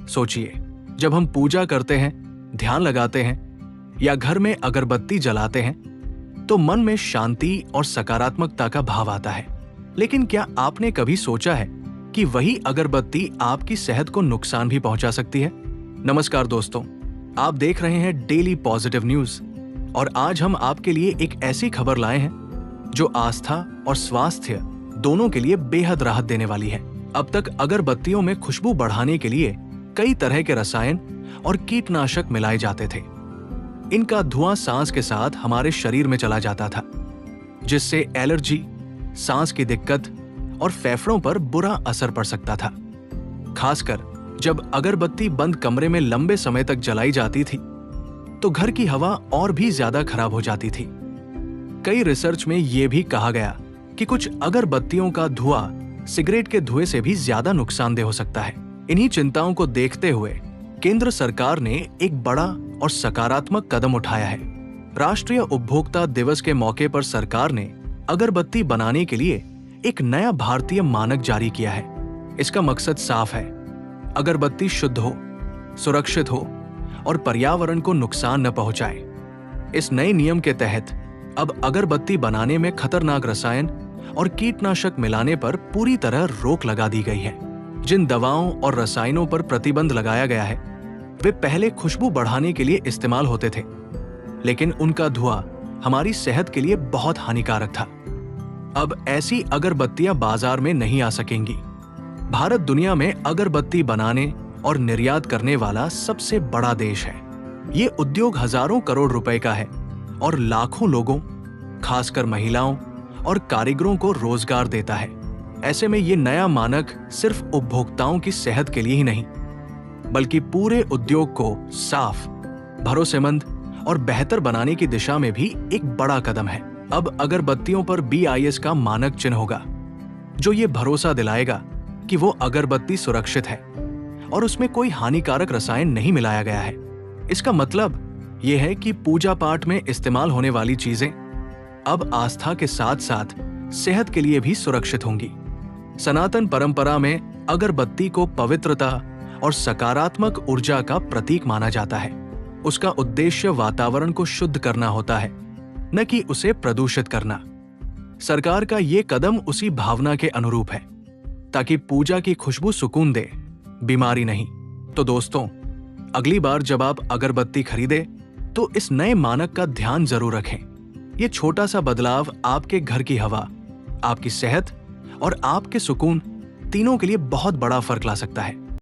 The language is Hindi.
सोचिए, जब हम पूजा करते हैं, ध्यान लगाते हैं या घर में अगरबत्ती जलाते हैं तो मन में शांति और सकारात्मकता का भाव आता है। लेकिन क्या आपने कभी सोचा है कि वही अगरबत्ती आपकी सेहत को नुकसान भी पहुंचा सकती है? नमस्कार दोस्तों, आप देख रहे हैं डेली पॉजिटिव न्यूज और आज हम आपके लिए एक ऐसी खबर लाए हैं जो आस्था और स्वास्थ्य दोनों के लिए बेहद राहत देने वाली है। अब तक अगरबत्तियों में खुशबू बढ़ाने के लिए कई तरह के रसायन और कीटनाशक मिलाए जाते थे। इनका धुआं सांस के साथ हमारे शरीर में चला जाता था, जिससे एलर्जी, सांस की दिक्कत और फेफड़ों पर बुरा असर पड़ सकता था। खासकर जब अगरबत्ती बंद कमरे में लंबे समय तक जलाई जाती थी तो घर की हवा और भी ज्यादा खराब हो जाती थी। कई रिसर्च में यह भी कहा गया कि कुछ अगरबत्तियों का धुआं सिगरेट के धुएं से भी ज्यादा नुकसानदेह हो सकता है। इन्हीं चिंताओं को देखते हुए केंद्र सरकार ने एक बड़ा और सकारात्मक कदम उठाया है। राष्ट्रीय उपभोक्ता दिवस के मौके पर सरकार ने अगरबत्ती बनाने के लिए एक नया भारतीय मानक जारी किया है। इसका मकसद साफ है, अगरबत्ती शुद्ध हो, सुरक्षित हो और पर्यावरण को नुकसान न पहुंचाए। इस नए नियम के तहत अब अगरबत्ती बनाने में खतरनाक रसायन और कीटनाशक मिलाने पर पूरी तरह रोक लगा दी गई है। जिन दवाओं और रसायनों पर प्रतिबंध लगाया गया है वे पहले खुशबू बढ़ाने के लिए इस्तेमाल होते थे, लेकिन उनका धुआं हमारी सेहत के लिए बहुत हानिकारक था। अब ऐसी अगरबत्तियां बाजार में नहीं आ सकेंगी। भारत दुनिया में अगरबत्ती बनाने और निर्यात करने वाला सबसे बड़ा देश है। ये उद्योग हजारों करोड़ रुपए का है और लाखों लोगों, खासकर महिलाओं और कारीगरों को रोजगार देता है। ऐसे में ये नया मानक सिर्फ उपभोक्ताओं की सेहत के लिए ही नहीं, बल्कि पूरे उद्योग को साफ, भरोसेमंद और बेहतर बनाने की दिशा में भी एक बड़ा कदम है। अब अगरबत्तियों पर BIS का मानक चिन्ह होगा, जो ये भरोसा दिलाएगा कि वो अगरबत्ती सुरक्षित है और उसमें कोई हानिकारक रसायन नहीं मिलाया गया है। इसका मतलब ये है कि पूजा पाठ में इस्तेमाल होने वाली चीजें अब आस्था के साथ साथ सेहत के लिए भी सुरक्षित होंगी। सनातन परंपरा में अगरबत्ती को पवित्रता और सकारात्मक ऊर्जा का प्रतीक माना जाता है। उसका उद्देश्य वातावरण को शुद्ध करना होता है, न कि उसे प्रदूषित करना। सरकार का ये कदम उसी भावना के अनुरूप है, ताकि पूजा की खुशबू सुकून दे, बीमारी नहीं। तो दोस्तों, अगली बार जब आप अगरबत्ती खरीदें तो इस नए मानक का ध्यान जरूर रखें। ये छोटा सा बदलाव आपके घर की हवा, आपकी सेहत और आपके सुकून तीनों के लिए बहुत बड़ा फर्क ला सकता है।